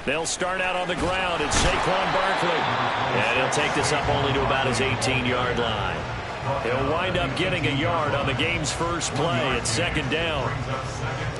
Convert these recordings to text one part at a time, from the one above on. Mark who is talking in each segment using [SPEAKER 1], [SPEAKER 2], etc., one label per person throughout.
[SPEAKER 1] They'll start out on the ground. It's Saquon Barkley. And he'll take this up only to about his 18-yard line. He'll wind up getting a yard on the game's first play. It's second down.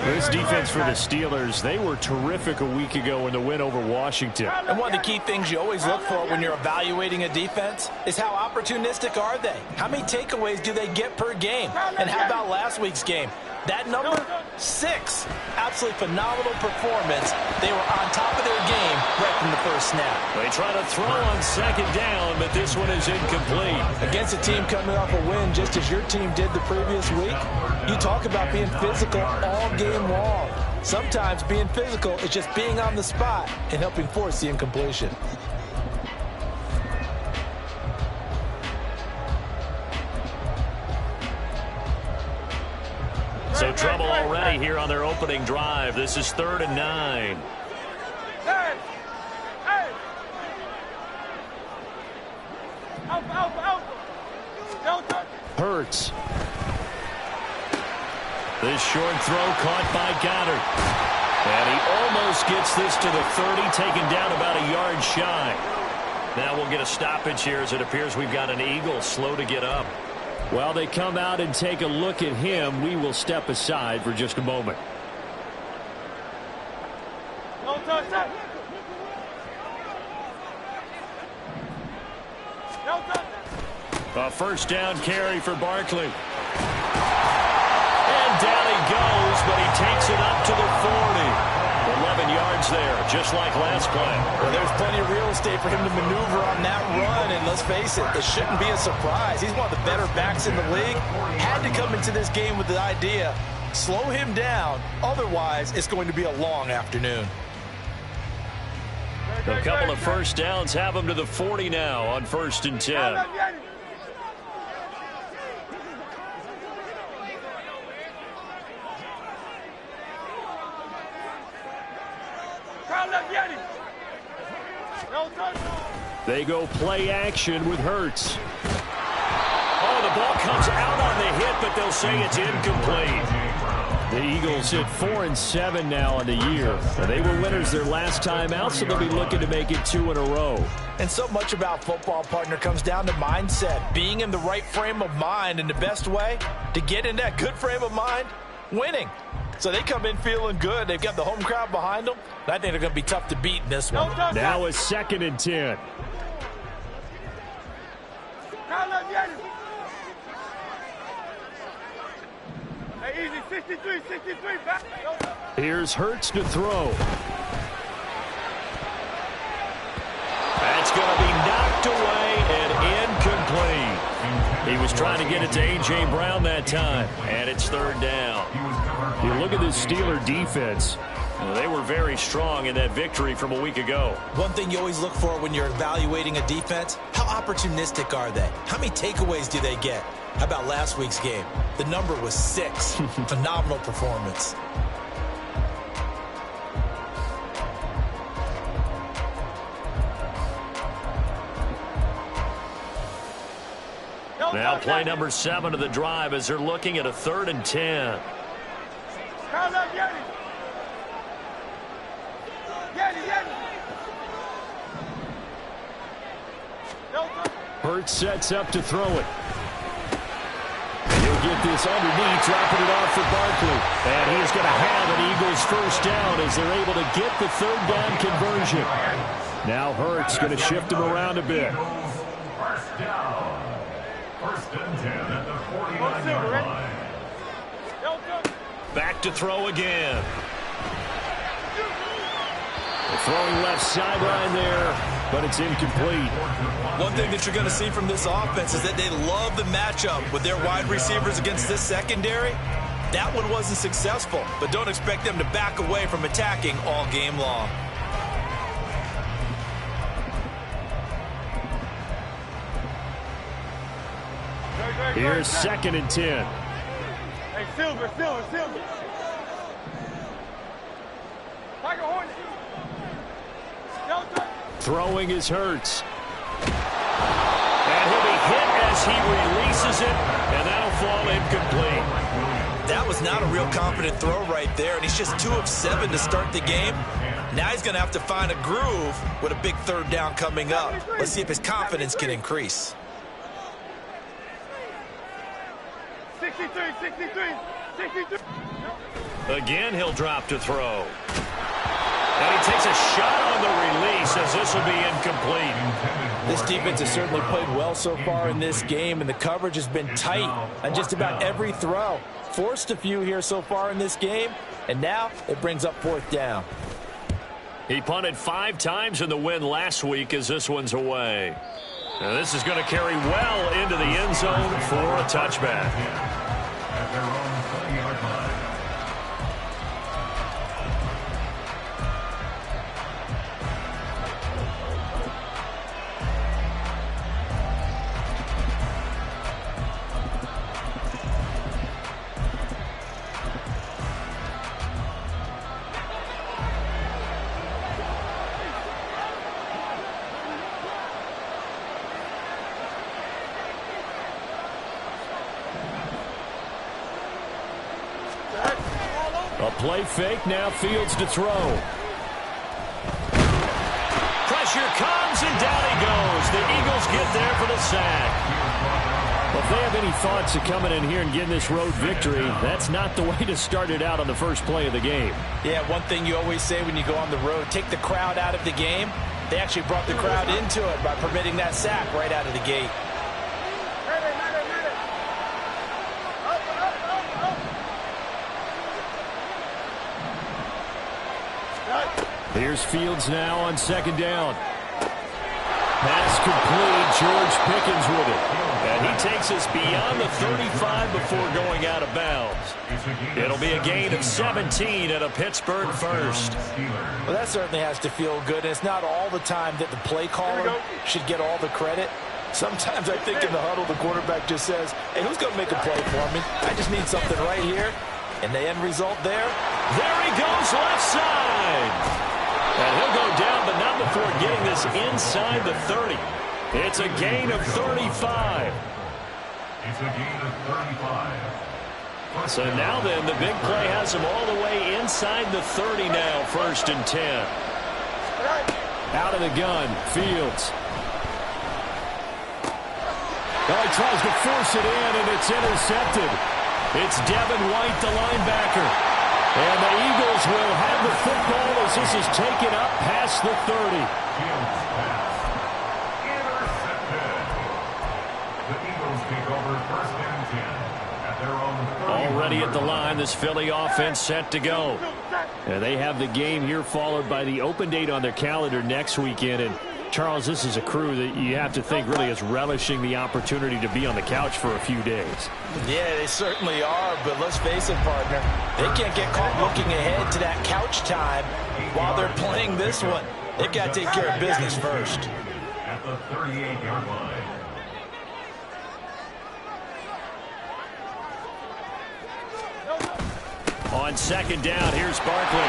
[SPEAKER 2] This defense for the Steelers, they were terrific a week ago in the win over Washington.
[SPEAKER 3] And one of the key things you always look for when you're evaluating a defense is how opportunistic are they? How many takeaways do they get per game? And how about last week's game? That number, 6. Absolutely phenomenal performance. They were on top of their game right from the first snap.
[SPEAKER 1] They try to throw on second down, but this one is incomplete.
[SPEAKER 3] Against a team coming off a win just as your team did the previous week, you talk about being physical all game long. Sometimes being physical is just being on the spot and helping force the incompletion.
[SPEAKER 1] So trouble already here on their opening drive. This is 3rd and 9.
[SPEAKER 2] Hurts.
[SPEAKER 1] This short throw caught by Goddard. And he almost gets this to the 30, taken down about a yard shy. Now we'll get a stoppage here as it appears we've got an Eagle slow to get up.
[SPEAKER 2] While they come out and take a look at him, we will step aside for just a moment.
[SPEAKER 1] A first down carry for Barkley. And down he goes, but he takes it up to the 40. 11 yards there, just like last play.
[SPEAKER 3] Well, there's plenty of real estate for him to maneuver on that run, and let's face it, it shouldn't be a surprise. He's one of the better backs in the league. Had to come into this game with the idea, slow him down, otherwise it's going to be a long afternoon.
[SPEAKER 1] A couple of first downs have him to the 40 now on 1st and 10.
[SPEAKER 2] They go play action with Hurts.
[SPEAKER 1] Oh, the ball comes out on the hit, but they'll say it's incomplete.
[SPEAKER 2] The Eagles hit 4-7 now on the year. They were winners their last time out, so they'll be looking to make it 2 in a row.
[SPEAKER 3] And so much about football, partner, comes down to mindset. Being in the right frame of mind, and the best way to get in that good frame of mind, winning. So they come in feeling good. They've got the home crowd behind them. I think they're going to be tough to beat in this one.
[SPEAKER 2] Now it's 2nd and 10.
[SPEAKER 4] Easy, 63, back.
[SPEAKER 2] Here's Hurts to throw.
[SPEAKER 1] That's going to be knocked away and incomplete. He was trying to get it to A.J. Brown that time, and it's 3rd down.
[SPEAKER 2] You look at this Steeler defense.
[SPEAKER 1] Well, they were very strong in that victory from a week ago.
[SPEAKER 3] One thing you always look for when you're evaluating a defense, how opportunistic are they? How many takeaways do they get? How about last week's game? The number was 6. Phenomenal performance.
[SPEAKER 1] Now play number 7 of the drive as they're looking at a 3rd and 10.
[SPEAKER 2] Hurts sets up to throw it. He'll get this underneath, dropping it off for Barkley. And he's going to have an Eagles first down as they're able to get the 3rd down conversion. Now Hurts going to shift him around a bit.
[SPEAKER 4] First and 10 at the 49-yard line.
[SPEAKER 1] Back to throw again.
[SPEAKER 2] Throwing left sideline there, but it's incomplete.
[SPEAKER 3] One thing that you're going to see from this offense is that they love the matchup with their wide receivers against this secondary. That one wasn't successful, but don't expect them to back away from attacking all game long.
[SPEAKER 2] Here's 2nd and 10.
[SPEAKER 4] Hey, Silver. Tiger Hornet.
[SPEAKER 2] Throwing is Hurts.
[SPEAKER 1] And he'll be hit as he releases it, and that'll fall incomplete.
[SPEAKER 3] That was not a real confident throw right there, and he's just 2 of 7 to start the game. Now he's going to have to find a groove with a big third down coming up. Let's see if his confidence can increase.
[SPEAKER 5] 63.
[SPEAKER 1] Again, he'll drop to throw. And he takes a shot on the release as this will be incomplete.
[SPEAKER 3] This defense has certainly played well so far in this game, and the coverage has been tight on just about every throw. Forced a few here so far in this game, and now it brings up fourth down.
[SPEAKER 1] He punted 5 times in the win last week as this one's away. Now this is going to carry well into the end zone for a touchback.
[SPEAKER 4] At their own 20-yard line.
[SPEAKER 2] A play fake, now Fields to throw.
[SPEAKER 1] Pressure comes, and down he goes. The Eagles get there for the sack.
[SPEAKER 2] Well, if they have any thoughts of coming in here and getting this road victory, that's not the way to start it out on the first play of the game.
[SPEAKER 3] Yeah, one thing you always say when you go on the road, take the crowd out of the game. They actually brought the crowd into it by permitting that sack right out of the gate.
[SPEAKER 2] Here's Fields now on second down. Pass complete. George Pickens with it.
[SPEAKER 1] And he takes us beyond the 35 before going out of bounds. It'll be a gain of 17 and a Pittsburgh first.
[SPEAKER 3] Well, that certainly has to feel good. And it's not all the time that the play caller should get all the credit. Sometimes I think in the huddle, the quarterback just says, hey, who's going to make a play for me? I just need something right here. And the end result there.
[SPEAKER 1] There he goes, left side. And he'll go down, but not before getting this inside the 30. It's a gain of 35.
[SPEAKER 4] It's a gain of 35.
[SPEAKER 1] So now then, the big play has him all the way inside the 30 now, 1st and 10.
[SPEAKER 2] Out of the gun, Fields. Well, he tries to force it in, and it's intercepted. It's Devin White, the linebacker. And the Eagles will have the football as this is taken up past the 30.
[SPEAKER 4] The Eagles take over 1st and 10 at their own 30.
[SPEAKER 1] Already at the line, this Philly offense set to go.
[SPEAKER 2] And they have the game here followed by the open date on their calendar next weekend. And Charles, this is a crew that you have to think really is relishing the opportunity to be on the couch for a few days.
[SPEAKER 3] Yeah, they certainly are, but let's face it, partner. They can't get caught looking ahead to that couch time while they're playing this one. They've got to take care of business first.
[SPEAKER 4] At the 38-yard line.
[SPEAKER 1] On second down, here's Barkley.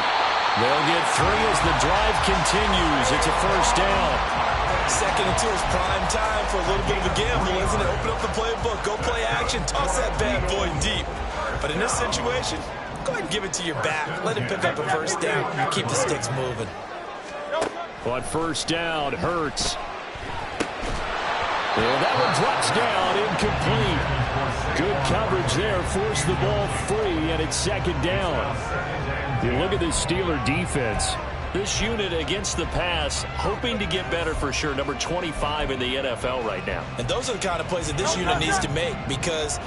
[SPEAKER 1] They'll get 3 as the drive continues. It's a 1st down.
[SPEAKER 3] 2nd and 2 is prime time for a little bit of a gamble, isn't it? Open up the playbook, go play action, toss that bad boy deep. But in this situation, go ahead and give it to your back. Let him pick up a 1st down. Keep the sticks moving.
[SPEAKER 2] On 1st down, Hurts. And that one drops down, incomplete. Good coverage there, forced the ball free, and it's 2nd down. You look at this Steeler defense.
[SPEAKER 1] This unit against the pass, hoping to get better for sure. Number 25 in the NFL right now.
[SPEAKER 3] And those are the kind of plays that this unit needs to make because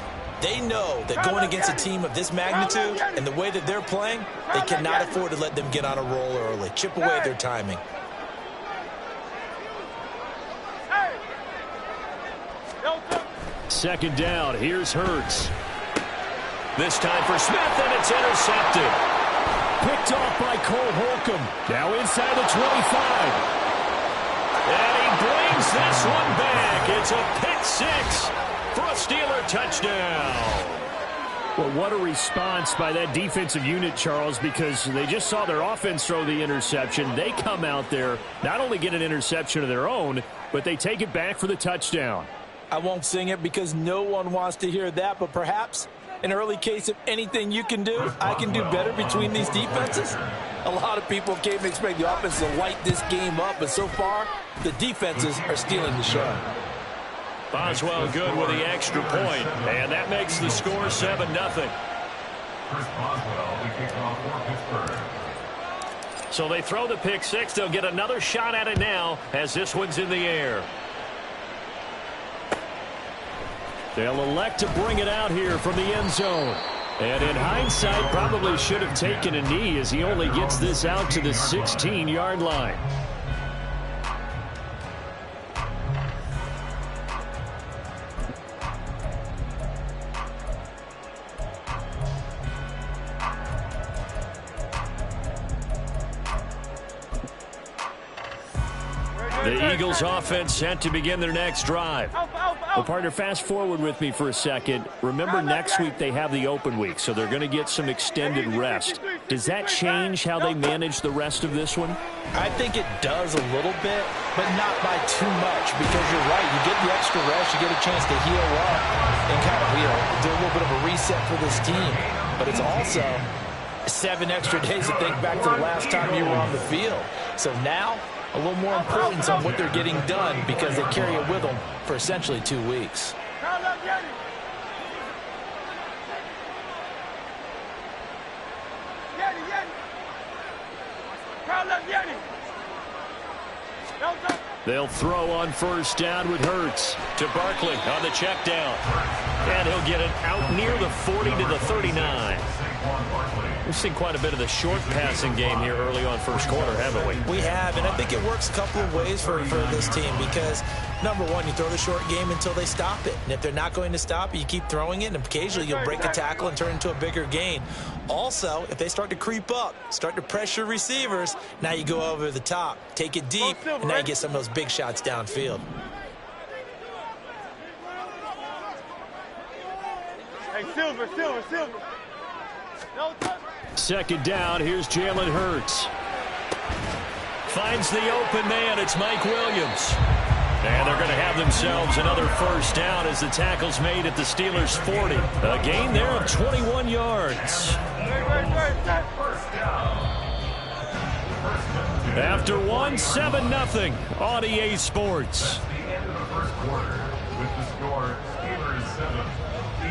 [SPEAKER 3] they know that going against a team of this magnitude and the way that they're playing, they cannot afford to let them get on a roll early. Chip away at their timing.
[SPEAKER 2] Second down, here's Hurts.
[SPEAKER 1] This time for Smith, and it's intercepted.
[SPEAKER 2] Picked off by Cole Holcomb. Now inside the 25.
[SPEAKER 1] And he brings this one back. It's a pick 6 for a Steeler touchdown.
[SPEAKER 2] Well, what a response by that defensive unit, Charles, because they just saw their offense throw the interception. They come out there, not only get an interception of their own, but they take it back for the touchdown.
[SPEAKER 3] I won't sing it because no one wants to hear that, but perhaps An early case of anything you can do, I can do better between these defenses. A lot of people came to expect the offense to light this game up, but so far, the defenses are stealing the show.
[SPEAKER 1] Boswell good with the extra point, and that makes the score 7-0.
[SPEAKER 4] Chris Boswell, the kickoff for Pittsburgh.
[SPEAKER 1] So they throw the pick six. They'll get another shot at it now as this one's in the air.
[SPEAKER 2] They'll elect to bring it out here from the end zone. And in hindsight, probably should have taken a knee as he only gets this out to the 16-yard line.
[SPEAKER 1] The Eagles offense set to begin their next drive.
[SPEAKER 2] Well, partner, fast forward with me for a second. Remember, next week they have the open week, so they're going to get some extended rest. Does that change how they manage the rest of this one?
[SPEAKER 3] I think it does a little bit, but not by too much, because you're right. You get the extra rest, you get a chance to heal up and kind of, do a little bit of a reset for this team. But it's also 7 extra days to think back to the last time you were on the field. So now, a little more importance on what they're getting done because they carry it with them for essentially 2 weeks.
[SPEAKER 2] They'll throw on first down with Hurts.
[SPEAKER 1] To Barkley on the check down. And he'll get it out near the 40 to the 39. We've seen quite a bit of the short passing game here early on first quarter, haven't we?
[SPEAKER 3] We have, and I think it works a couple of ways for this team because, number one, you throw the short game until they stop it. And if they're not going to stop it, you keep throwing it, and occasionally you'll break a tackle and turn it into a bigger gain. Also, if they start to creep up, start to pressure receivers, now you go over the top, take it deep, and now you get some of those big shots downfield.
[SPEAKER 5] Hey, Silver. No touch.
[SPEAKER 2] Second down, here's Jalen Hurts.
[SPEAKER 1] Finds the open man. It's Mike Williams. And they're going to have themselves another first down as the tackle's made at the Steelers' 40. A gain there of 21 yards.
[SPEAKER 2] After 7-0 on EA Sports.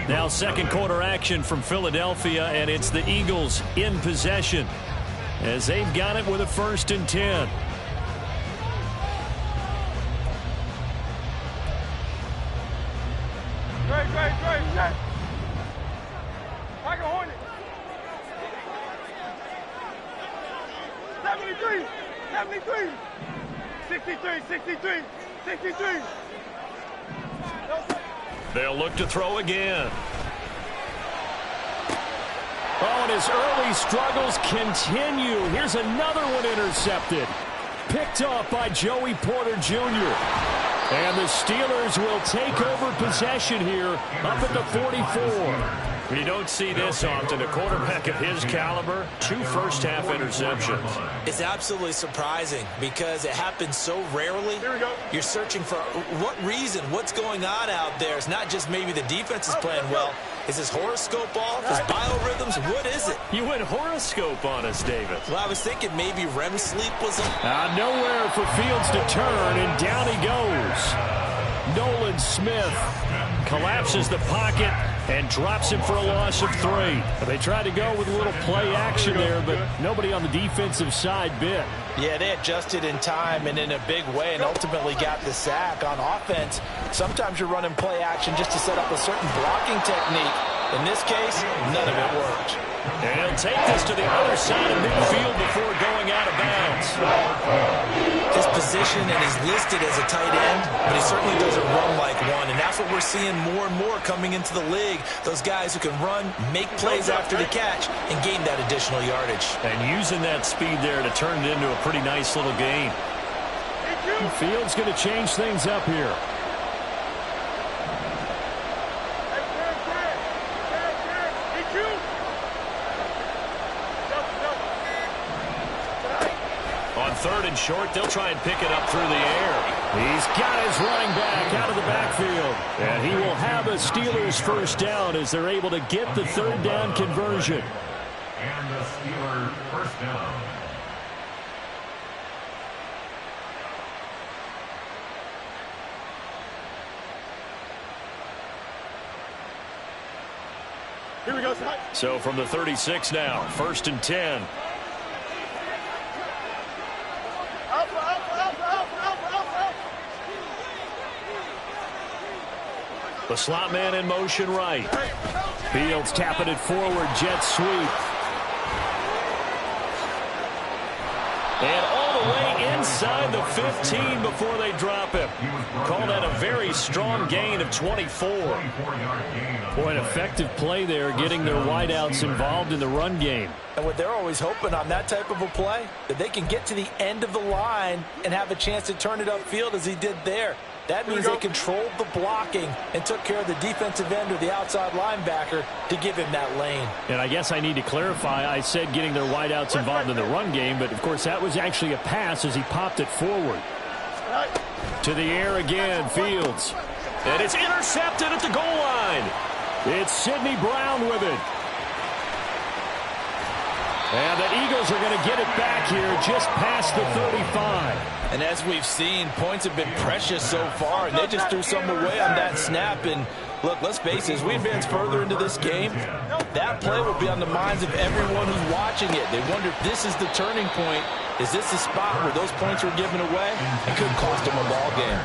[SPEAKER 1] Now second quarter action from Philadelphia, and it's the Eagles in possession as they've got it with a 1st and 10.
[SPEAKER 5] Great. Tiger Hornet. 73. 63.
[SPEAKER 1] They'll look to throw again.
[SPEAKER 2] Oh, and his early struggles continue. Here's another one intercepted. Picked off by Joey Porter Jr. And the Steelers will take over possession here up at the 44.
[SPEAKER 1] You don't see this often. A quarterback of his caliber, 2 first-half interceptions.
[SPEAKER 3] It's absolutely surprising because it happens so rarely.
[SPEAKER 5] Here we go.
[SPEAKER 3] You're searching for what reason, what's going on out there. It's not just maybe the defense is playing well. Is his horoscope off? His biorhythms? What is it?
[SPEAKER 1] You went horoscope on us, David.
[SPEAKER 3] Well, I was thinking maybe REM sleep was
[SPEAKER 2] nowhere for Fields to turn, and down he goes. Nolan Smith collapses the pocket and drops him for a loss of 3. They tried to go with a little play action there, but nobody on the defensive side bit.
[SPEAKER 3] Yeah, they adjusted in time and in a big way and ultimately got the sack. On offense, sometimes you're running play action just to set up a certain blocking technique. In this case, none of it worked.
[SPEAKER 1] And he'll take this to the other side of midfield before going out of bounds.
[SPEAKER 3] His position, and he's listed as a tight end, but he certainly doesn't run like one, and that's what we're seeing more and more coming into the league. Those guys who can run, make plays after the catch, and gain that additional yardage.
[SPEAKER 1] And using that speed there to turn it into a pretty nice little gain.
[SPEAKER 2] Fields going to change things up here.
[SPEAKER 1] On 3rd and short, they'll try and pick it up through the air.
[SPEAKER 2] He's got his running back out of the backfield. And he will have a Steelers first down as they're able to get the third down conversion.
[SPEAKER 4] And the Steelers first down.
[SPEAKER 5] Here we go,
[SPEAKER 2] So from the 36 now, 1st and 10. The slot man in motion right. Fields tapping it forward, jet sweep. And all the way inside the 15 before they drop him. Call that a very strong gain of 24. Boy, an effective play there, getting their wideouts involved in the run game.
[SPEAKER 3] And what they're always hoping on that type of a play, that they can get to the end of the line and have a chance to turn it upfield as he did there. That means they controlled the blocking and took care of the defensive end or the outside linebacker to give him that lane.
[SPEAKER 2] And I guess I need to clarify, I said getting their wideouts involved in the run game, but of course that was actually a pass as he popped it forward. To the air again, Fields. And it's intercepted at the goal line. It's Sidney Brown with it. And the Eagles are going to get it back here just past the 35.
[SPEAKER 3] And as we've seen, points have been precious so far, and they just threw some away on that snap. And look, let's face it, as we advance further into this game, that play will be on the minds of everyone who's watching it. They wonder if this is the turning point. Is this the spot where those points were given away? It could cost them a ball game.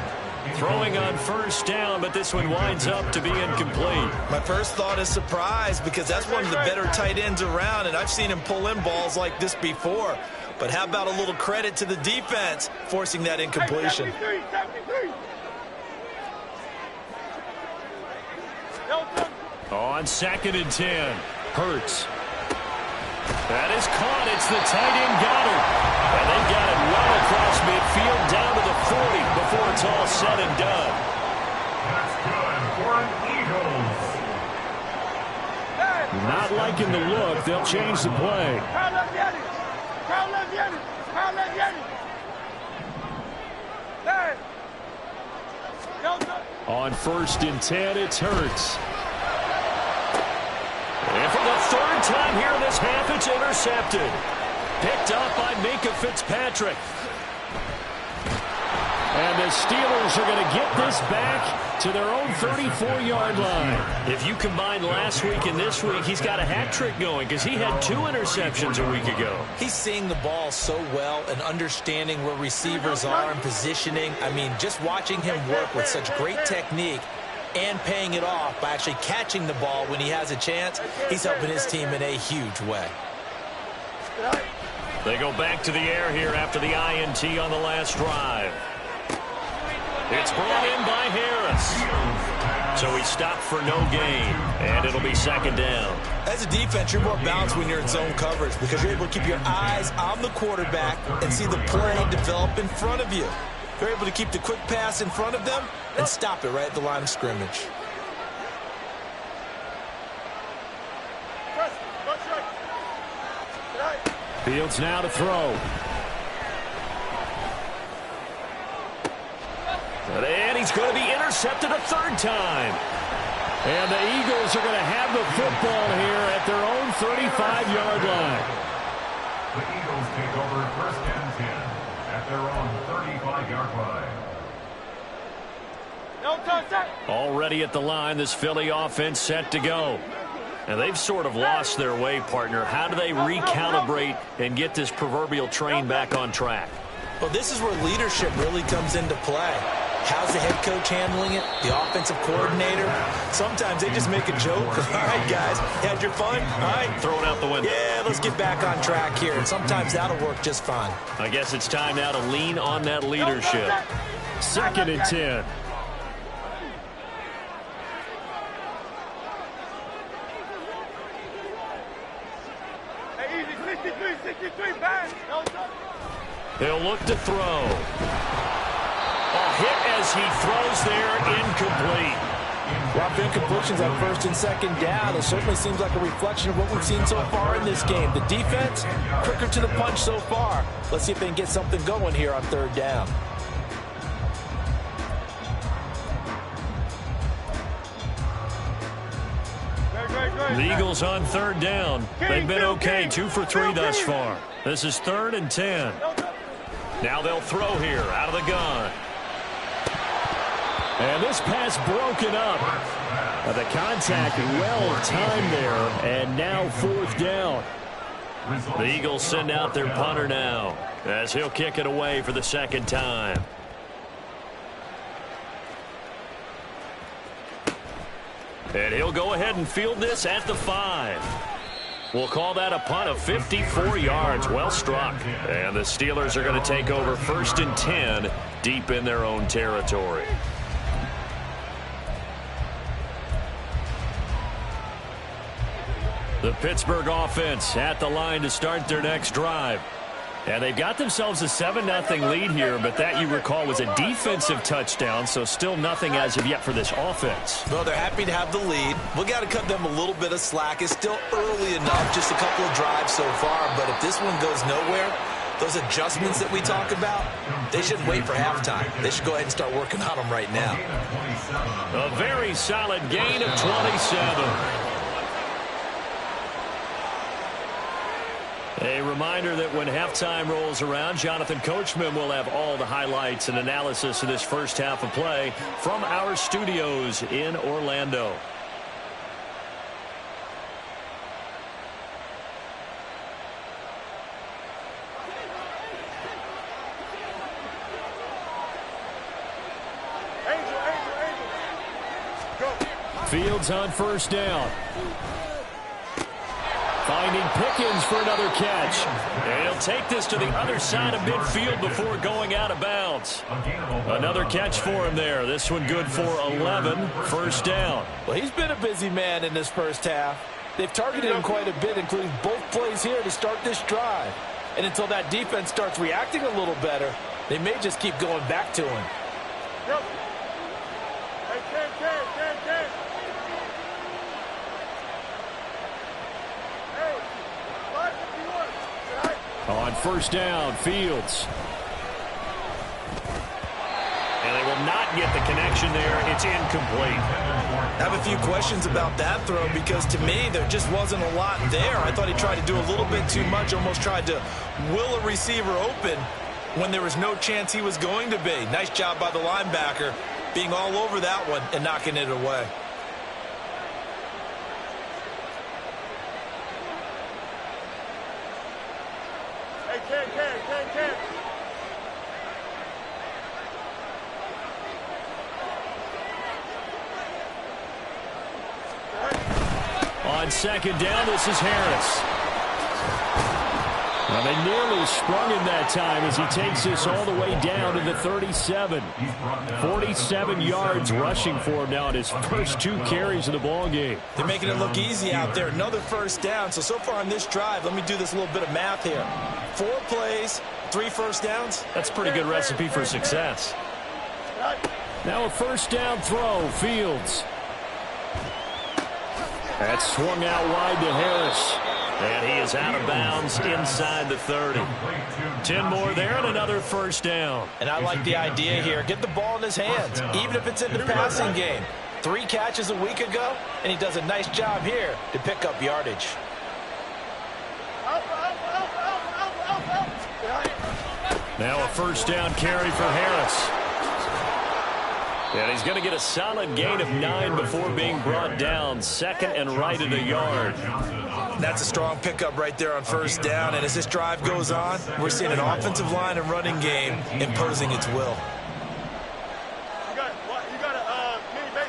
[SPEAKER 2] Throwing on first down, but this one winds up to be incomplete.
[SPEAKER 6] My first thought is surprise, because that's one of the better tight ends around, and I've seen him pull in balls like this before. But how about a little credit to the defense forcing that incompletion?
[SPEAKER 2] On 2nd and 10, Hurts. That is caught. It's the tight end Goddard. And they got it well across midfield down to the 40 before it's all said and done.
[SPEAKER 4] That's good for an Eagles.
[SPEAKER 2] Not liking the look. They'll change the play. On 1st and 10, it's Hurts. And for the third time here in this half, it's intercepted. Picked up by Minkah Fitzpatrick. And the Steelers are going to get this back to their own 34-yard line. If you combine last week and this week, he's got a hat trick going because he had 2 interceptions a week ago.
[SPEAKER 3] He's seeing the ball so well and understanding where receivers are and positioning. I mean, just watching him work with such great technique and paying it off by actually catching the ball when he has a chance, he's helping his team in a huge way.
[SPEAKER 2] They go back to the air here after the INT on the last drive. It's brought in by Harris. So he stopped for no gain, and it'll be 2nd down.
[SPEAKER 6] As a defense, you're more balanced when you're in zone coverage because you're able to keep your eyes on the quarterback and see the play develop in front of you. You're able to keep the quick pass in front of them and stop it right at the line of scrimmage.
[SPEAKER 2] Fields now to throw. And he's going to be intercepted a 3rd time. And the Eagles are going to have the football here at their own 35-yard line.
[SPEAKER 4] The Eagles take over 1st and 10 at their own 35-yard line.
[SPEAKER 2] Already at the line, this Philly offense set to go. And they've sort of lost their way, partner. How do they recalibrate and get this proverbial train back on track?
[SPEAKER 3] Well, this is where leadership really comes into play. How's the head coach handling it? The offensive coordinator? Sometimes they just make a joke. All right, guys, had your fun? All right.
[SPEAKER 2] Throw it out the window.
[SPEAKER 3] Yeah, let's get back on track here. And sometimes that'll work just fine.
[SPEAKER 2] I guess it's time now to lean on that leadership. 2nd and 10.
[SPEAKER 5] Hey, easy, 63, bang.
[SPEAKER 2] They'll look to throw. A hit as he throws there, incomplete.
[SPEAKER 3] Rough incompletions on 1st and 2nd down. It certainly seems like a reflection of what we've seen so far in this game. The defense, quicker to the punch so far. Let's see if they can get something going here on 3rd down.
[SPEAKER 2] The Eagles on third down. They've been okay, 2 for 3 thus far. This is 3rd and 10.
[SPEAKER 1] Now they'll throw here out of the gun.
[SPEAKER 2] And this pass broken up. The contact well timed there, and now 4th down.
[SPEAKER 1] The Eagles send out their punter now as he'll kick it away for the 2nd time. And he'll go ahead and field this at the 5. We'll call that a punt of 54 yards. Well struck. And the Steelers are going to take over 1st and 10 deep in their own territory.
[SPEAKER 2] The Pittsburgh offense at the line to start their next drive. And they've got themselves a 7-0 lead here, but that, you recall, was a defensive touchdown, so still nothing as of yet for this offense.
[SPEAKER 6] Well, they're happy to have the lead. We got to cut them a little bit of slack. It's still early enough, just a couple of drives so far, but if this one goes nowhere, those adjustments that we talk about, they shouldn't wait for halftime. They should go ahead and start working on them right now.
[SPEAKER 1] A very solid gain of 27.
[SPEAKER 2] A reminder that when halftime rolls around, Jonathan Coachman will have all the highlights and analysis of this first half of play from our studios in Orlando. Fields on 1st down. Finding Pickens for another catch. And he'll take this to the other side of midfield before going out of bounds. Another catch for him there. This one good for 11. 1st down.
[SPEAKER 3] Well, he's been a busy man in this first half. They've targeted him quite a bit, including both plays here to start this drive. And until that defense starts reacting a little better, they may just keep going back to him.
[SPEAKER 5] Yep. Hey, Ken.
[SPEAKER 2] On 1st down, Fields.
[SPEAKER 1] And they will not get the connection there. It's incomplete.
[SPEAKER 6] I have a few questions about that throw because to me there just wasn't a lot there. I thought he tried to do a little bit too much, almost tried to will a receiver open when there was no chance he was going to be. Nice job by the linebacker being all over that one and knocking it away.
[SPEAKER 5] Ken.
[SPEAKER 2] On 2nd down, this is Harris. Well, they nearly sprung him that time as he takes this all the way down to the 37. 47 yards rushing for him now in his first 2 carries of the ball game.
[SPEAKER 6] They're making it look easy out there. Another 1st down. So far on this drive, let me do this little bit of math here. 4 plays, 3 1st downs.
[SPEAKER 1] That's a pretty good recipe for success.
[SPEAKER 2] Now a 1st down throw, Fields. That's swung out wide to Harris.
[SPEAKER 1] And he is out of bounds inside the 30. 10 more there and another 1st down.
[SPEAKER 3] And I like the idea here. Get the ball in his hands, even if it's in the passing game. 3 catches a week ago, and he does a nice job here to pick up yardage.
[SPEAKER 2] Now a 1st down carry for Harris.
[SPEAKER 1] And he's going to get a solid gain of 9 before being brought down. 2nd and right at a yard.
[SPEAKER 6] That's a strong pickup right there on 1st down. And as this drive goes on, we're seeing an offensive line and running game imposing its will.
[SPEAKER 5] You got a mini base.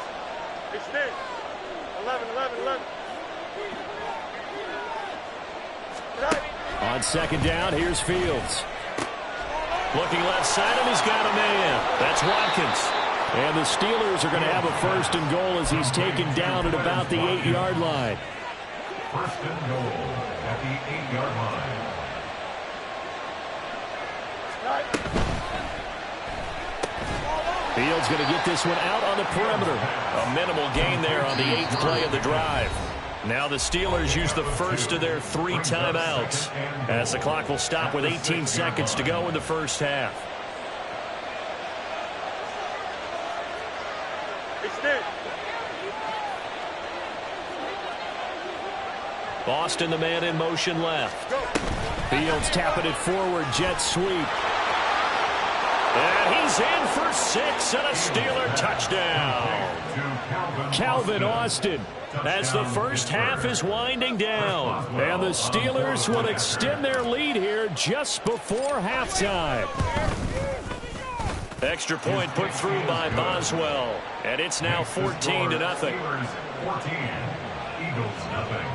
[SPEAKER 5] Extend. 11.
[SPEAKER 2] On 2nd down, here's Fields.
[SPEAKER 1] Looking left side, and he's got a man. That's Watkins.
[SPEAKER 2] And the Steelers are going to have a 1st and goal as he's taken down at about the 8-yard line.
[SPEAKER 4] 1st and goal at the 8-yard line.
[SPEAKER 2] Fields going to get this one out on the perimeter.
[SPEAKER 1] A minimal gain there on the 8th play of the drive. Now the Steelers use the first of their 3 timeouts as the clock will stop with 18 seconds to go in the first half.
[SPEAKER 5] Extend.
[SPEAKER 2] Austin, the man in motion left. Fields tapping it forward, jet sweep. And he's in for 6 and a Steeler touchdown. Calvin Austin, as the first half is winding down. And the Steelers will extend their lead here just before halftime. Extra point put through by Boswell. And it's now 14-0.
[SPEAKER 4] Steelers 14, Eagles nothing.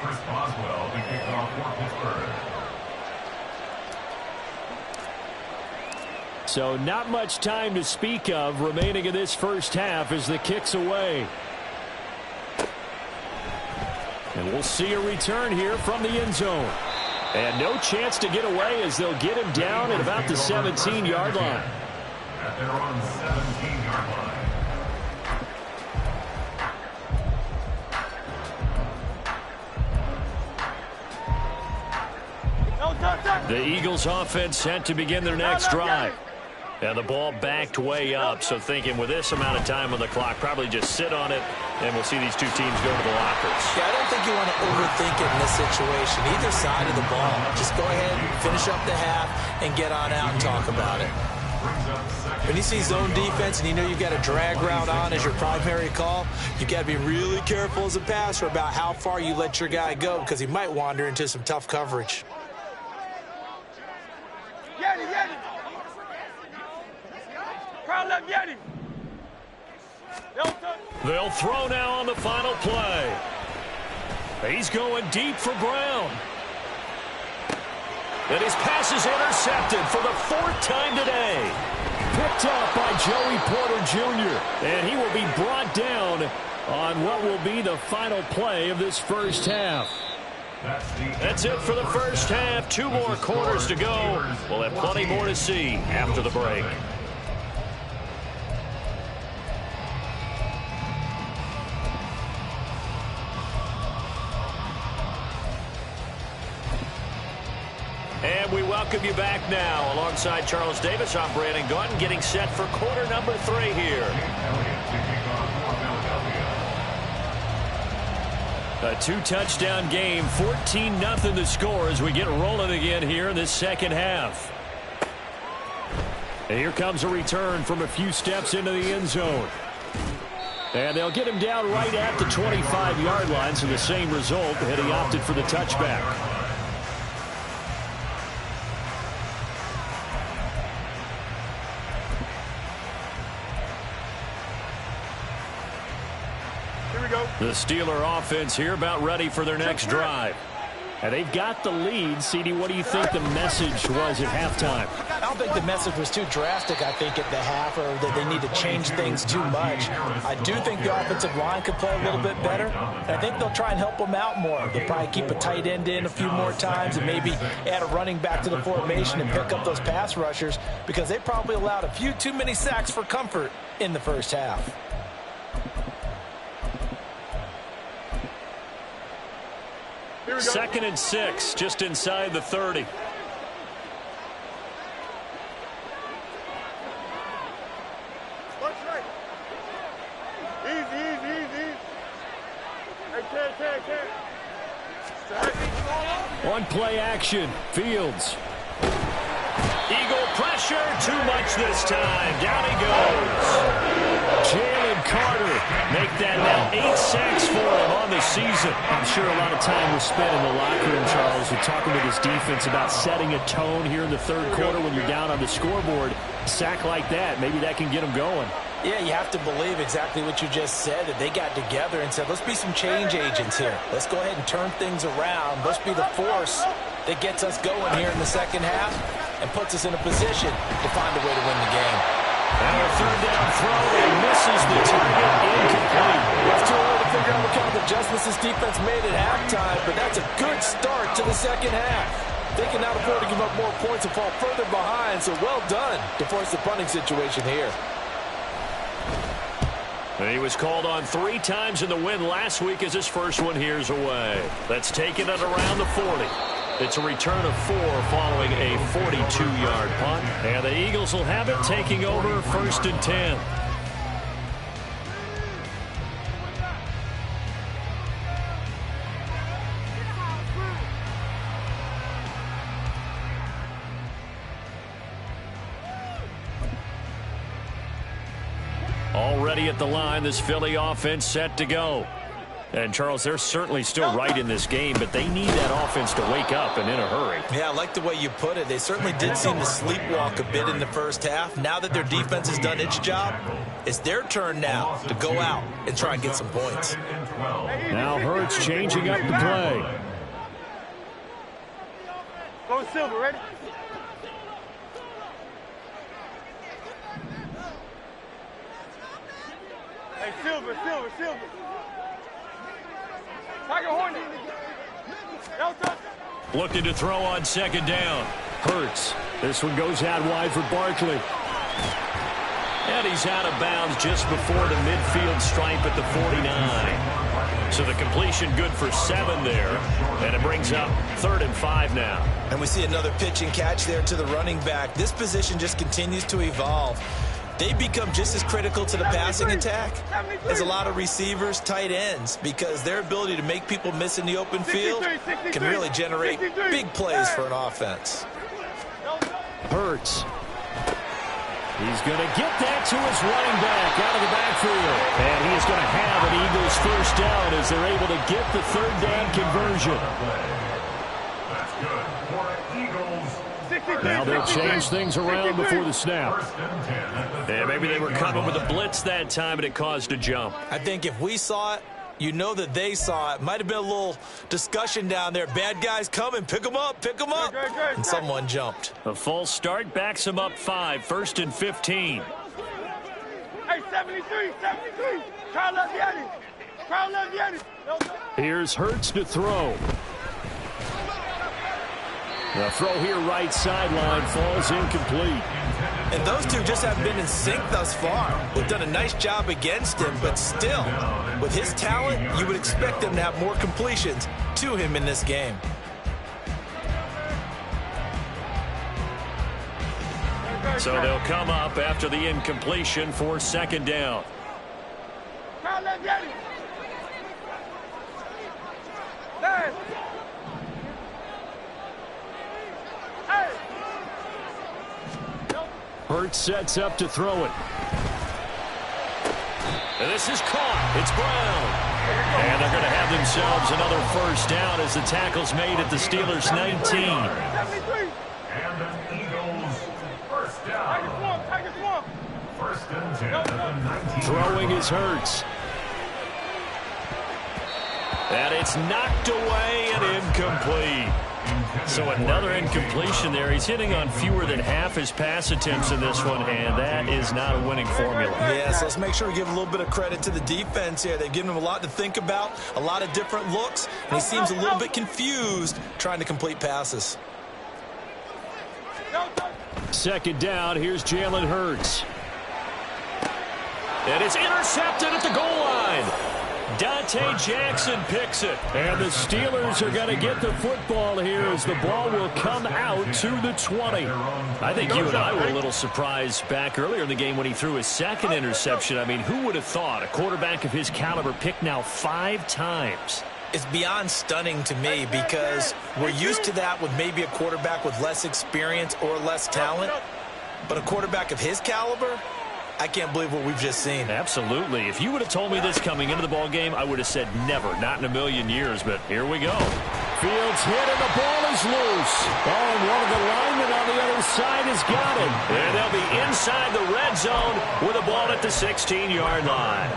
[SPEAKER 4] Chris Boswell, the kickoff for Pittsburgh.
[SPEAKER 2] So not much time to speak of remaining in this first half as the kick's away. And we'll see a return here from the end zone. And no chance to get away as they'll get him down at about the 17-yard line.
[SPEAKER 4] At their own 17-yard line.
[SPEAKER 2] The Eagles offense set to begin their next drive. And the ball backed way up, so thinking with this amount of time on the clock, probably just sit on it, and we'll see these two teams go to the lockers.
[SPEAKER 6] Yeah, I don't think you want to overthink it in this situation. Either side of the ball. Just go ahead, finish up the half, and get on out and talk about it. When you see zone defense and you know you've got a drag route on as your primary call, you've got to be really careful as a passer about how far you let your guy go because he might wander into some tough coverage.
[SPEAKER 2] They'll throw now on the final play. He's going deep for Brown. And his pass is intercepted for the 4th time today. Picked off by Joey Porter Jr. And he will be brought down on what will be the final play of this first half. That's it for the first half. 2 more quarters to go. We'll have plenty more to see after the break. And we welcome you back now. Alongside Charles Davis, I'm Brandon Gaunton, getting set for quarter number 3 here. A 2-touchdown game, 14-0 the score as we get rolling again here in this second half. And here comes a return from a few steps into the end zone. And they'll get him down right at the 25-yard line, so the same result, and he opted for the touchback. The Steeler offense here about ready for their next drive. And they've got the lead. CD, what do you think the message was at halftime?
[SPEAKER 3] I don't think the message was too drastic, I think, at the half, or that they need to change things too much. I do think the offensive line could play a little bit better. And I think they'll try and help them out more. They'll probably keep a tight end in a few more times and maybe add a running back to the formation and pick up those pass rushers because they probably allowed a few too many sacks for comfort in the first half.
[SPEAKER 2] Second and 6, just inside the 30. One play action, Fields. Eagle pressure, too much this time. Down he goes. Jalen Carter make that now 8 sacks for him on the season. I'm sure a lot of time was spent in the locker room, Charles, and talking with his defense about setting a tone here in the third quarter when you're down on the scoreboard. A sack like that, maybe that can get them going.
[SPEAKER 3] Yeah, you have to believe exactly what you just said, that they got together and said, let's be some change agents here. Let's go ahead and turn things around. Let's be the force that gets us going here in the second half and puts us in a position to find a way to win the game.
[SPEAKER 2] And a third down throw, and misses the target, incomplete.
[SPEAKER 3] It's too early to figure out what kind of adjustments this defense made at halftime, but that's a good start to the second half. They can now afford to give up more points and fall further behind, so well done to force the punting situation here.
[SPEAKER 2] He was called on 3 times in the win last week as his first one here's away. That's taken at around the 40. It's a return of 4 following a 42-yard punt. And the Eagles will have it taking over 1st and 10. ready at the line. This Philly offense set to go. And, Charles, they're certainly still right in this game, but they need that offense to wake up and in a hurry.
[SPEAKER 6] Yeah, I like the way you put it. They certainly did seem to sleepwalk a bit in the first half. Now that their defense has done its job, it's their turn now to go out and try and get some points.
[SPEAKER 2] Now Hurts changing up the play.
[SPEAKER 5] Go Silver, ready? Hey, Silver. Tiger Horn.
[SPEAKER 2] Looking to throw on second down. Hurts. This one goes out wide for Barkley.
[SPEAKER 1] And he's out of bounds just before the midfield stripe at the 49. So the completion good for 7 there. And it brings up 3rd and 5 now.
[SPEAKER 6] And we see another pitch and catch there to the running back. This position just continues to evolve. They become just as critical to the passing attack as a lot of receivers, tight ends, because their ability to make people miss in the open field can really generate big plays for an offense.
[SPEAKER 2] Hurts. He's going to get that to his running back out of the backfield. And he is going to have an Eagles first down as they're able to get the 3rd down conversion.
[SPEAKER 4] That's good for Eagles.
[SPEAKER 2] Now they'll change things around before the snap.
[SPEAKER 1] Yeah, maybe they were coming with a blitz that time and it caused a jump.
[SPEAKER 6] I think if we saw it, you know that they saw it. Might have been a little discussion down there. Bad guys coming. Pick them up. And someone jumped.
[SPEAKER 1] A false start backs him up 5. 1st and 15.
[SPEAKER 5] Hey, 73. Try left Yanni.
[SPEAKER 2] Here's Hurts to throw. The throw here right sideline falls incomplete.
[SPEAKER 6] And those two just haven't been in sync thus far. They've done a nice job against him, but still, with his talent, you would expect them to have more completions to him in this game.
[SPEAKER 1] So they'll come up after the incompletion for 2nd down.
[SPEAKER 2] Hurts sets up to throw it.
[SPEAKER 1] And this is caught. It's Brown. And they're going to have themselves another first down as the tackle's made at the Steelers' 19.
[SPEAKER 4] And an Eagles first down. 1st and 10 at the 19.
[SPEAKER 2] Throwing is Hurts.
[SPEAKER 1] And it's knocked away and incomplete. So another incompletion there. He's hitting on fewer than half his pass attempts in this one, and that is not a winning formula.
[SPEAKER 6] Yes, let's make sure we give a little bit of credit to the defense here. They've given him a lot to think about, a lot of different looks, and he seems a little bit confused trying to complete passes.
[SPEAKER 2] 2nd down, here's Jalen Hurts.
[SPEAKER 1] And it's intercepted at the goal line. Dante Jackson picks it.
[SPEAKER 2] And the Steelers are going to get the football here as the ball will come out to the 20.
[SPEAKER 1] I think you and I were a little surprised back earlier in the game when he threw his 2nd interception. I mean, who would have thought a quarterback of his caliber picked now 5 times?
[SPEAKER 6] It's beyond stunning to me because we're used to that with maybe a quarterback with less experience or less talent. But a quarterback of his caliber, I can't believe what we've just seen.
[SPEAKER 1] Absolutely. If you would have told me this coming into the ball game, I would have said never, not in a million years, but here we go.
[SPEAKER 2] Fields hit and the ball is loose. Oh, and one of the linemen on the other side has got it.
[SPEAKER 1] And they'll be inside the red zone with a ball at the 16-yard line.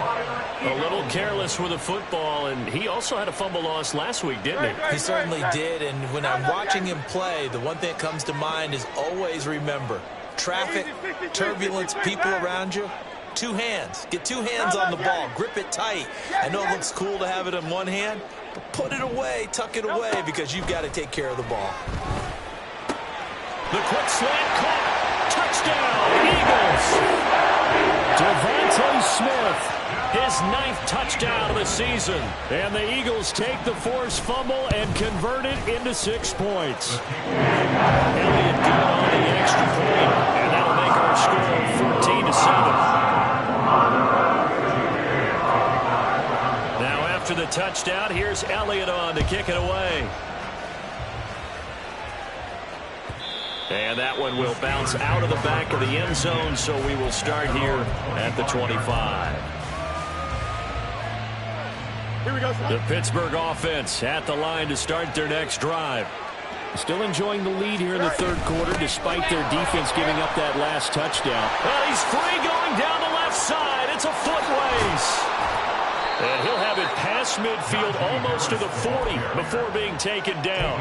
[SPEAKER 1] A little careless with the football, and he also had a fumble loss last week, didn't he?
[SPEAKER 6] He certainly did, and when I'm watching him play, the one thing that comes to mind is always remember, traffic, turbulence, people around you, 2 hands. Get 2 hands on the ball. Grip it tight. I know it looks cool to have it in one hand, but put it away, tuck it away, because you've got to take care of the ball.
[SPEAKER 1] The quick slant caught. Touchdown, Eagles.
[SPEAKER 2] Devontae Smith.
[SPEAKER 1] His 9th touchdown of the season.
[SPEAKER 2] And the Eagles take the forced fumble and convert it into 6 points.
[SPEAKER 1] Elliott good on the extra point, and that'll make our score 14-7. Now after the touchdown, here's Elliott on to kick it away. And that one will bounce out of the back of the end zone, so we will start here at the 25.
[SPEAKER 5] Here we go,
[SPEAKER 1] The Pittsburgh offense at the line to start their next drive. Still enjoying the lead here in the third quarter, despite their defense giving up that last touchdown. Well, he's free going down the left side. It's a foot race. And he'll have it past midfield almost to the 40 before being taken down.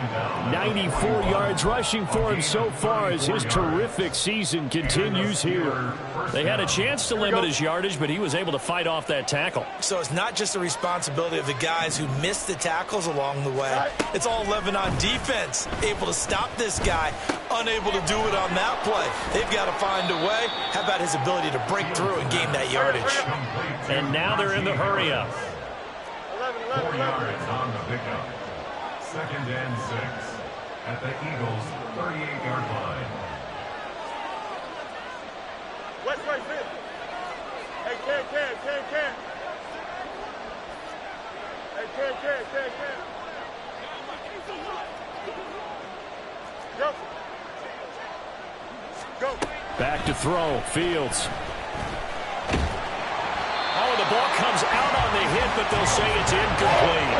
[SPEAKER 1] 94 yards rushing for him so far as his terrific season continues here. They had a chance to limit his yardage, but he was able to fight off that tackle.
[SPEAKER 6] So it's not just the responsibility of the guys who missed the tackles along the way. It's all 11 on defense, able to stop this guy, unable to do it on that play. They've got to find a way. How about his ability to break through and gain that yardage?
[SPEAKER 1] And now they're in the hurry-up.
[SPEAKER 4] 4 yards on the pickup. 2nd and 6 at the Eagles' 38-yard line.
[SPEAKER 5] West right fit. Hey, Ken. Hey, Ken. Go.
[SPEAKER 2] Back to throw. Fields.
[SPEAKER 1] Oh, the ball comes out on the hit, but they'll say it's incomplete.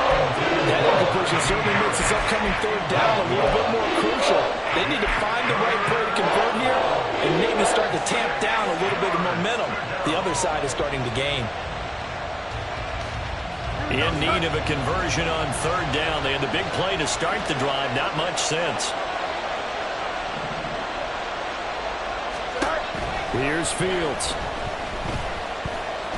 [SPEAKER 6] That incompletion certainly makes this upcoming third down a little bit more crucial. They need to find the right play to convert here and maybe start to tamp down a little bit of momentum. The other side is starting to gain.
[SPEAKER 1] In need of a conversion on third down. They had the big play to start the drive. Not much sense.
[SPEAKER 2] Here's Fields.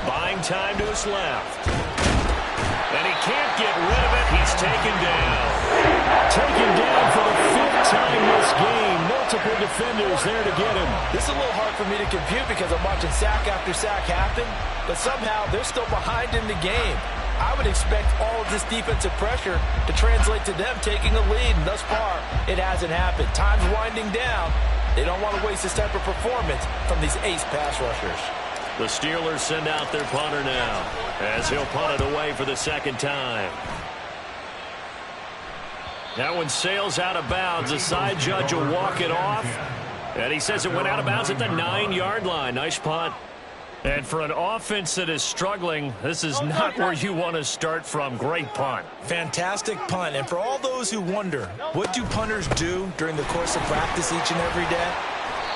[SPEAKER 1] Buying time to his left. And he can't get rid of it. He's taken down.
[SPEAKER 2] Taken down for the 5th time this game. Multiple defenders there to get him.
[SPEAKER 6] This is a little hard for me to compute because I'm watching sack after sack happen, but somehow they're still behind in the game. I would expect all of this defensive pressure to translate to them taking a lead, and thus far, it hasn't happened. Time's winding down. They don't want to waste this type of performance from these ace pass rushers.
[SPEAKER 1] The Steelers send out their punter now as he'll punt it away for the second time. That one sails out of bounds. The side judge will walk it off. And he says it went out of bounds at the 9-yard line. Nice punt. And for an offense that is struggling, this is not where you want to start from. Great punt.
[SPEAKER 6] Fantastic punt. And for all those who wonder, what do punters do during the course of practice each and every day?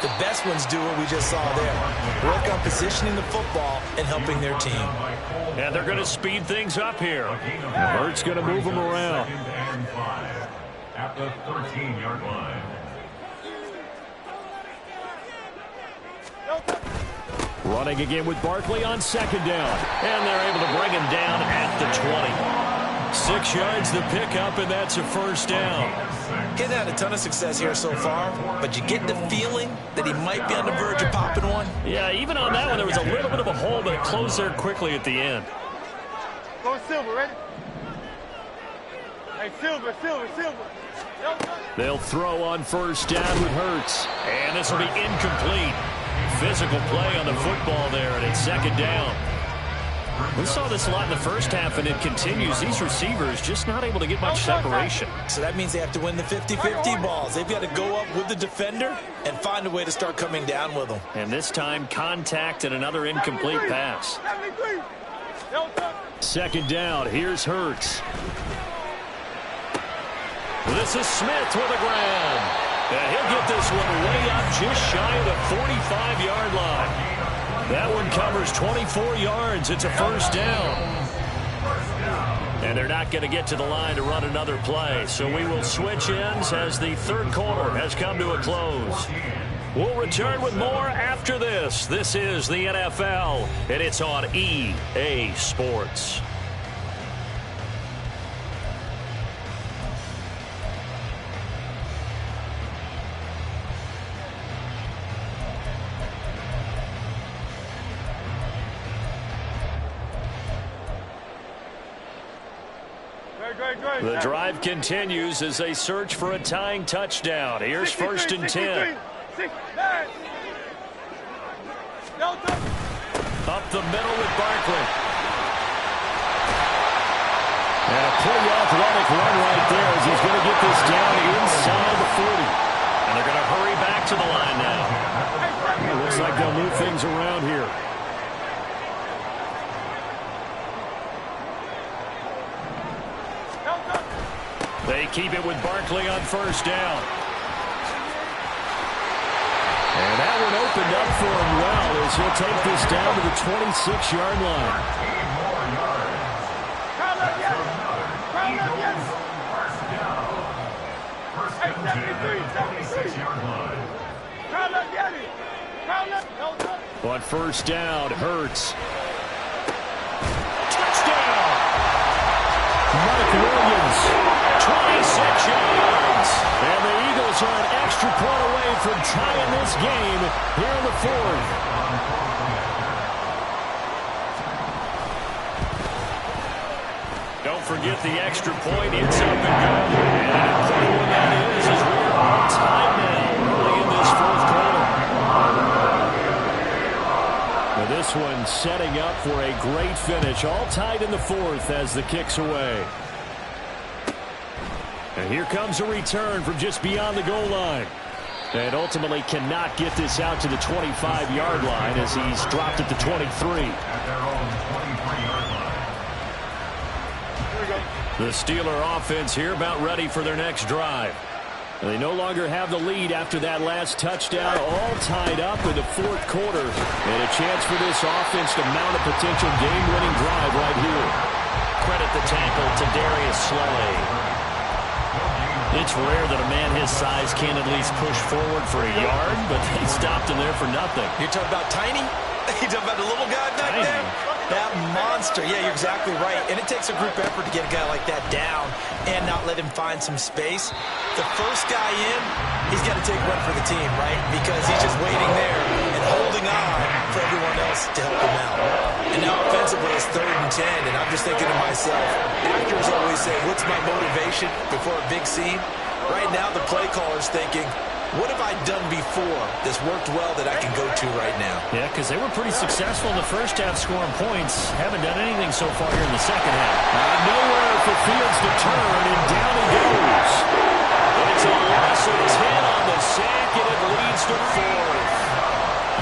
[SPEAKER 6] The best ones do what we just saw there. Work on positioning the football and helping their team.
[SPEAKER 1] And they're going to speed things up here.
[SPEAKER 2] Hurt's going to move them around.
[SPEAKER 4] 2nd and 5 at the 13-yard line.
[SPEAKER 2] Running again with Barkley on 2nd down.
[SPEAKER 1] And they're able to bring him down at the 20. 6 yards the pickup, and that's a first down.
[SPEAKER 6] He's had a ton of success here so far, but you get the feeling that he might be on the verge of popping one.
[SPEAKER 1] Yeah, even on that one, there was a little bit of a hole, but it closed there quickly at the end.
[SPEAKER 5] Go Silver, ready? Hey, Silver.
[SPEAKER 2] They'll throw on first down with Hurts.
[SPEAKER 1] And this will be incomplete. Physical play on the football there, and it's 2nd down. We saw this a lot in the first half, and it continues. These receivers just not able to get much separation.
[SPEAKER 6] So that means they have to win the 50-50 balls. They've got to go up with the defender and find a way to start coming down with them.
[SPEAKER 1] And this time, contact and another incomplete pass.
[SPEAKER 2] 2nd down. Here's Hurts.
[SPEAKER 1] This is Smith with a grab. And he'll get this one way up just shy of the 45-yard line. That one covers 24 yards. It's a first down. And they're not going to get to the line to run another play. So we will switch ends as the third quarter has come to a close. We'll return with more after this. This is the NFL, and it's on EA Sports. The drive continues as they search for a tying touchdown. Here's 1st and 10. Up the middle with Barkley.
[SPEAKER 2] And a pretty athletic run right there as he's going to get this down inside the 40.
[SPEAKER 1] And they're going to hurry back
[SPEAKER 2] They keep it with Barkley on first down. And that one opened up for him well as he'll take this down to the 26-yard line. On first down, Hurts. Touchdown! Mike Williams, 26 yards. And the Eagles are an extra point away from tying this game here in the fourth. Don't forget the extra point. It's up and good. And an important one that is as we're on time now early in this fourth quarter. Now this one setting up for a great finish. All tied in the fourth as the kick's away. And here comes a return from just beyond the goal line. And ultimately cannot get this out to the 25-yard line as he's dropped at the 23. The Steeler offense here about ready for their next drive. They no longer have the lead after that last touchdown, all tied up in the fourth quarter. And a chance for this offense to mount a potential game-winning drive right here.
[SPEAKER 1] Credit the tackle to Darius Slay. It's rare that a man his size can't at least push forward for a yard, but they stopped him there for nothing.
[SPEAKER 6] You're talking about tiny? You're talking about the little guy back there? That monster. Yeah, you're exactly right. And it takes a group effort to get a guy like that down and not let him find some space. The first guy in, he's got to take one for the team, right? Because he's just waiting there and holding on for everyone else to help him out. And now offensively it's 3rd and 10, and I'm just thinking to myself, actors always say, what's my motivation before a big scene? Right now the play caller's thinking, what have I done before that's worked well that I can go to right now?
[SPEAKER 1] Yeah, because they were pretty successful in the first half scoring points. Haven't done anything so far here in the second half.
[SPEAKER 2] Nowhere for Fields to turn, and down he goes.
[SPEAKER 1] It's a loss of 10 on the sack, and it leads to 4th.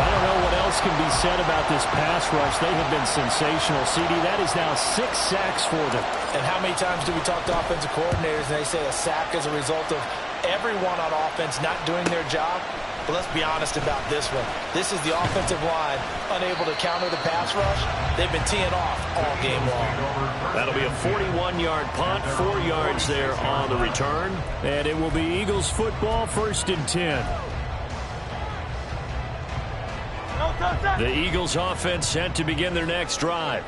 [SPEAKER 2] I don't know what else can be said about this pass rush. They have been sensational. CD, that is now 6 sacks for them.
[SPEAKER 3] And how many times do we talk to offensive coordinators and they say a sack is a result of everyone on offense not doing their job? But let's be honest about this one. This is the offensive line unable to counter the pass rush. They've been teeing off all game long.
[SPEAKER 2] That'll be a 41-yard punt, 4 yards there on the return. And it will be Eagles football, 1st and 10. The Eagles offense set to begin their next drive.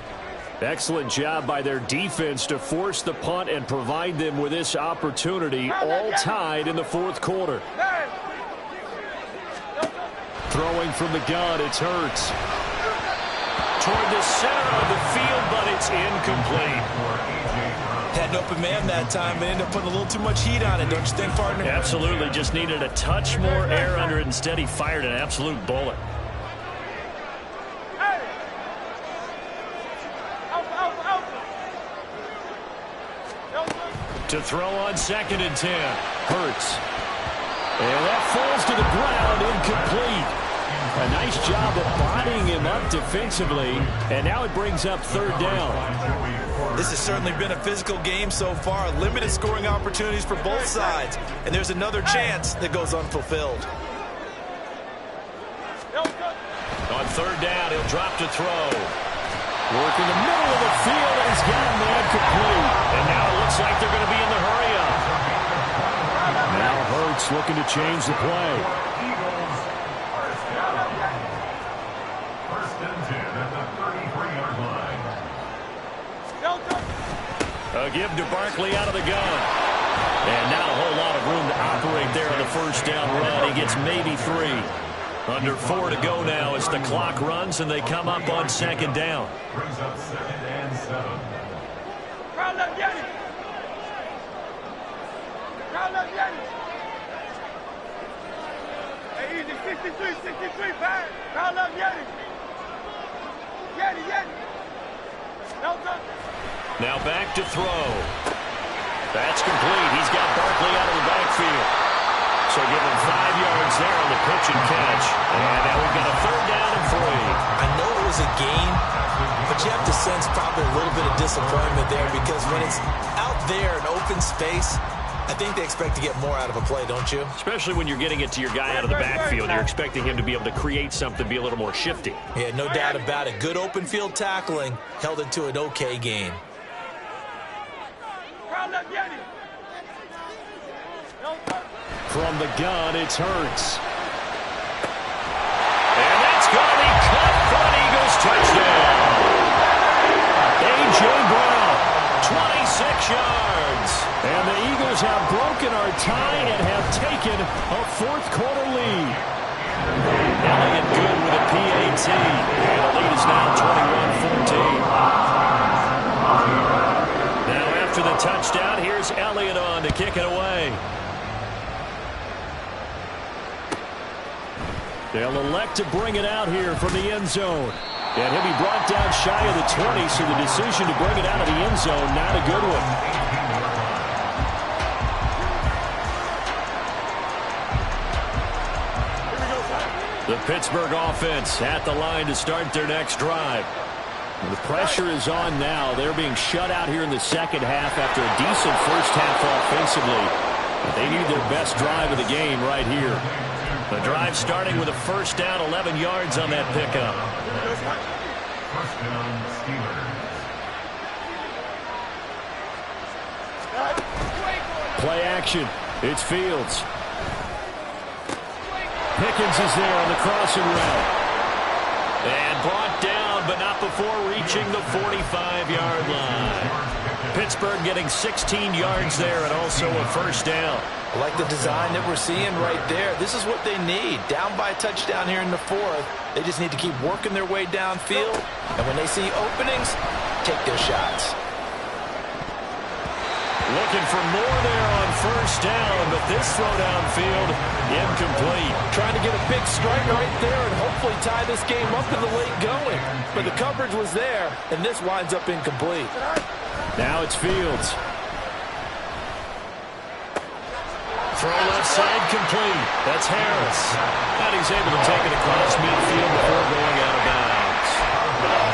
[SPEAKER 2] Excellent job by their defense to force the punt and provide them with this opportunity, all tied in the fourth quarter. Throwing from the gun, it's Hurts.
[SPEAKER 1] Toward the center of the field, but it's incomplete.
[SPEAKER 6] Had an open man that time, but ended up putting a little too much heat on it, don't you think, partner?
[SPEAKER 1] Absolutely, just needed a touch more air under it. Instead, he fired an absolute bullet.
[SPEAKER 2] To throw on 2nd and 10. Hurts. And that falls to the ground, incomplete. A nice job of bodying him up defensively, and now it brings up 3rd down.
[SPEAKER 6] This has certainly been a physical game so far. Limited scoring opportunities for both sides, and there's another chance that goes unfulfilled.
[SPEAKER 1] On 3rd down, he'll drop to throw.
[SPEAKER 2] Working the middle of the field, and he's got a man complete.
[SPEAKER 1] And now it looks like they're going to be in the hurry-up.
[SPEAKER 2] Now Hurts looking to change the play.
[SPEAKER 4] Eagles, first down. 1st and 10 at the 33-yard line.
[SPEAKER 1] A give to Barkley out of the gun. And not a whole lot of room to operate there on the first down run. He gets maybe 3. Under 4 to go now as the clock runs and they come up on 2nd down.
[SPEAKER 4] Brings up 2nd and 7.
[SPEAKER 5] Hey, easy, 63, back. Call up Yeti. Yeti.
[SPEAKER 1] Now back to throw. That's complete. He's got Barkley out of the backfield. So give him 5 yards there on the pitch and catch. And now we've got a 3rd down and 3.
[SPEAKER 6] I know it was a gain, but you have to sense probably a little bit of disappointment there because when it's out there in open space, I think they expect to get more out of a play, don't you?
[SPEAKER 1] Especially when you're getting it to your guy out of the backfield. You're expecting him to be able to create something, be a little more shifty.
[SPEAKER 6] Yeah, no doubt about it. Good open field tackling held it to an okay game.
[SPEAKER 2] From the gun, it's Hurts.
[SPEAKER 1] And that's going to be caught for an Eagles touchdown. A.J. Brown, 26 yards.
[SPEAKER 2] And the Eagles have broken our tie and have taken a fourth-quarter lead.
[SPEAKER 1] Elliott good with a PAT. And the lead is now 21-14. Now after the touchdown, here's Elliott on to kick it away.
[SPEAKER 2] They'll elect to bring it out here from the end zone. And he'll be brought down shy of the 20, so the decision to bring it out of the end zone, not a good one.
[SPEAKER 1] The Pittsburgh offense at the line to start their next drive.
[SPEAKER 2] The pressure is on now. They're being shut out here in the second half after a decent first half offensively. They need their best drive of the game right here.
[SPEAKER 1] The drive starting with a first down, 11 yards on that pickup.
[SPEAKER 4] First down, Steelers.
[SPEAKER 2] Play action. It's Fields. Pickens is there on the crossing route.
[SPEAKER 1] And brought down, but not before reaching the 45-yard line. Pittsburgh getting 16 yards there and also a first down.
[SPEAKER 3] I like the design that we're seeing right there. This is what they need. Down by a touchdown here in the fourth. They just need to keep working their way downfield. And when they see openings, take their shots.
[SPEAKER 1] Looking for more there on first down, but this throw downfield, incomplete.
[SPEAKER 3] Trying to get a big strike right there and hopefully tie this game up in the late going. But the coverage was there, and this winds up incomplete.
[SPEAKER 2] Now it's Fields.
[SPEAKER 1] Throw left side complete. That's Harris. And he's able to take it across midfield before going out of bounds.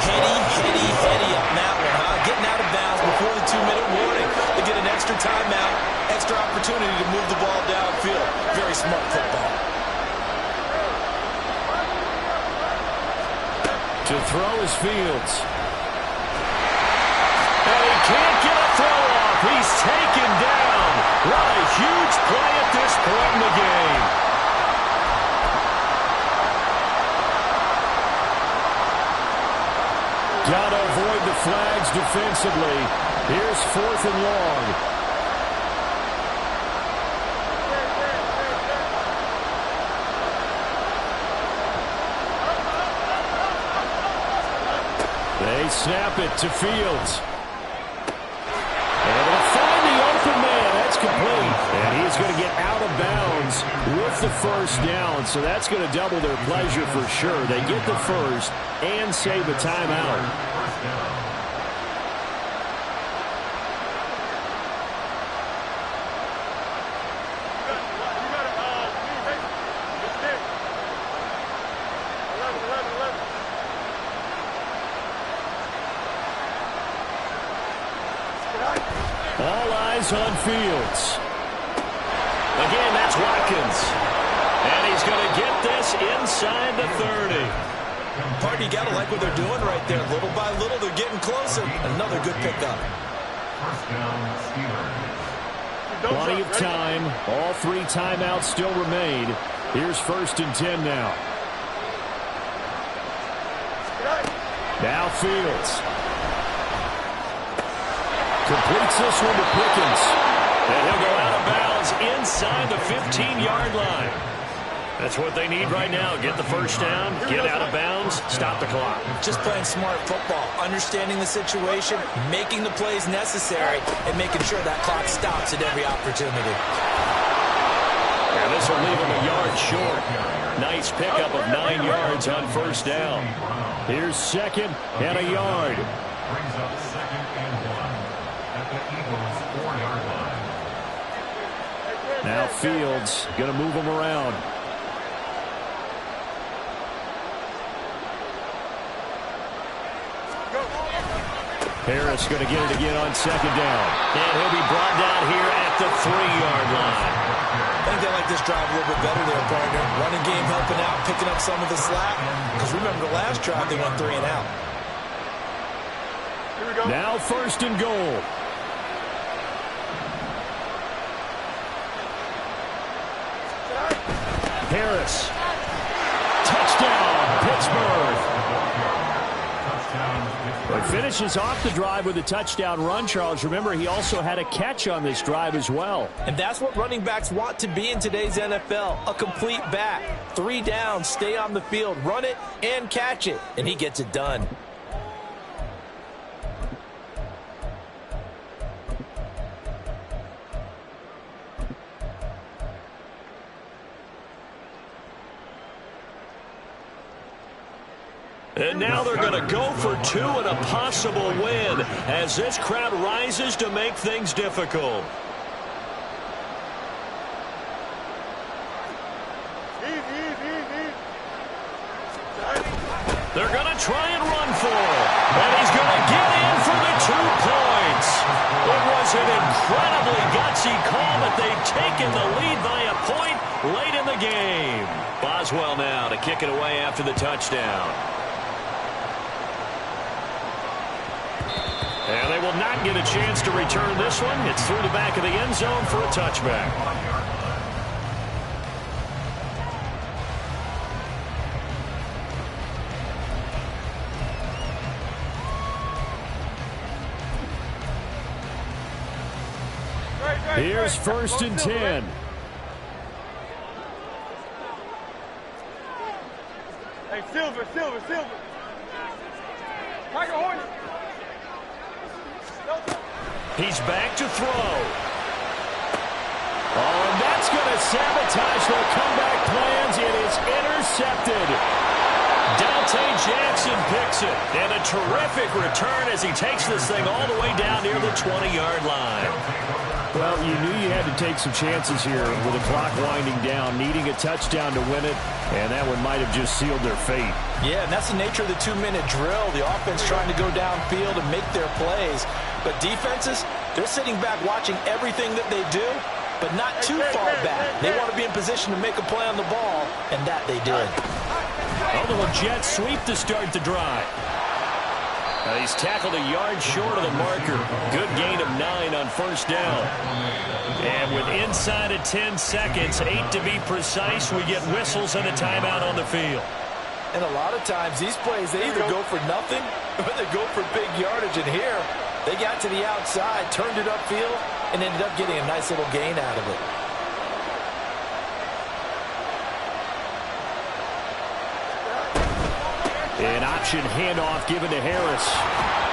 [SPEAKER 6] Heady on that one, huh? Getting out of bounds before the 2-minute warning. They get an extra timeout, extra opportunity to move the ball downfield. Very smart football.
[SPEAKER 2] To throw is Fields.
[SPEAKER 1] And he can't get a throw off. He's taken down. What a huge play at this point in the game.
[SPEAKER 2] Got to avoid the flags defensively. Here's 4th and long. They snap it to Fields. And they'll find the open man. That's complete. And he's going to get out of bounds with the first down. So that's going to double their pleasure for sure. They get the first and save a timeout. All eyes on Fields.
[SPEAKER 1] Again, that's Watkins. And he's going to get this inside the 30.
[SPEAKER 6] Party, you got to like what they're doing right there. Little by little, they're getting closer. Another good pickup.
[SPEAKER 4] First down, Steelers.
[SPEAKER 2] Plenty of time. All 3 timeouts still remain. Here's 1st and 10 now. Now Fields. Completes this one to Pickens.
[SPEAKER 1] And he'll go out of bounds inside the 15-yard line. That's what they need right now. Get the first down, get out of bounds, stop the clock.
[SPEAKER 6] Just playing smart football, understanding the situation, making the plays necessary, and making sure that clock stops at every opportunity.
[SPEAKER 1] And this will leave him a yard short. Nice pickup of 9 yards on first down.
[SPEAKER 2] Here's 2nd and a yard.
[SPEAKER 4] Brings up 2nd and 1 at the Eagles' 4-yard line.
[SPEAKER 2] Now Fields going to move him around. Harris going to get it again on second down.
[SPEAKER 1] And he'll be brought down here at the 3-yard line.
[SPEAKER 6] I think they like this drive a little bit better there, partner. Running game helping out, picking up some of the slack. Because remember the last drive, they went 3 and out.
[SPEAKER 5] Here we go.
[SPEAKER 2] Now 1st and goal. Harris. Touchdown, Pittsburgh. But finishes off the drive with a touchdown run, Charles. Remember, he also had a catch on this drive as well.
[SPEAKER 3] And that's what running backs want to be in today's NFL, a complete back. 3 downs, stay on the field, run it, and catch it. And he gets it done.
[SPEAKER 1] And now they're going to go for 2 and a possible win as this crowd rises to make things difficult. They're going to try and run for it. And he's going to get in for the 2 points. It was an incredibly gutsy call, but they've taken the lead by a point late in the game. Boswell now to kick it away after the touchdown. And they will not get a chance to return this one. It's through the back of the end zone for a touchback.
[SPEAKER 2] Here's 1st and 10.
[SPEAKER 5] Hey, Silver. Tiger Hornet.
[SPEAKER 1] He's back to throw.
[SPEAKER 2] Oh, and that's going to sabotage their comeback plans. It is intercepted.
[SPEAKER 1] Dante Jackson picks it. And a terrific return as he takes this thing all the way down near the 20-yard line.
[SPEAKER 2] Well, you knew you had to take some chances here with the clock winding down, needing a touchdown to win it, and that one might have just sealed their fate.
[SPEAKER 3] Yeah, and that's the nature of the 2-minute drill. The offense trying to go downfield and make their plays. But defenses, they're sitting back watching everything that they do, but not too far back. They want to be in position to make a play on the ball, and that they did.
[SPEAKER 1] A little jet sweep to start the drive. He's tackled a yard short of the marker. Good gain of 9 on 1st down. And with inside of 10 seconds, 8 to be precise, we get whistles and a timeout on the field.
[SPEAKER 3] And a lot of times, these plays, they either go for nothing or they go for big yardage. And here, they got to the outside, turned it upfield, and ended up getting a nice little gain out of it.
[SPEAKER 2] An option handoff given to Harris.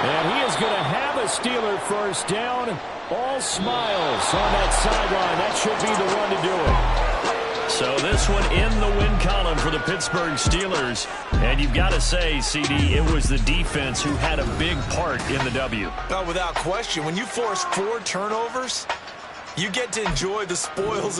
[SPEAKER 2] And he is going to have a Steeler 1st down. All smiles on that sideline. That should be the one to do it.
[SPEAKER 1] So this one in the win column for the Pittsburgh Steelers. And you've got to say, CD, it was the defense who had a big part in the W.
[SPEAKER 6] Without question, when you force 4 turnovers, you get to enjoy the spoils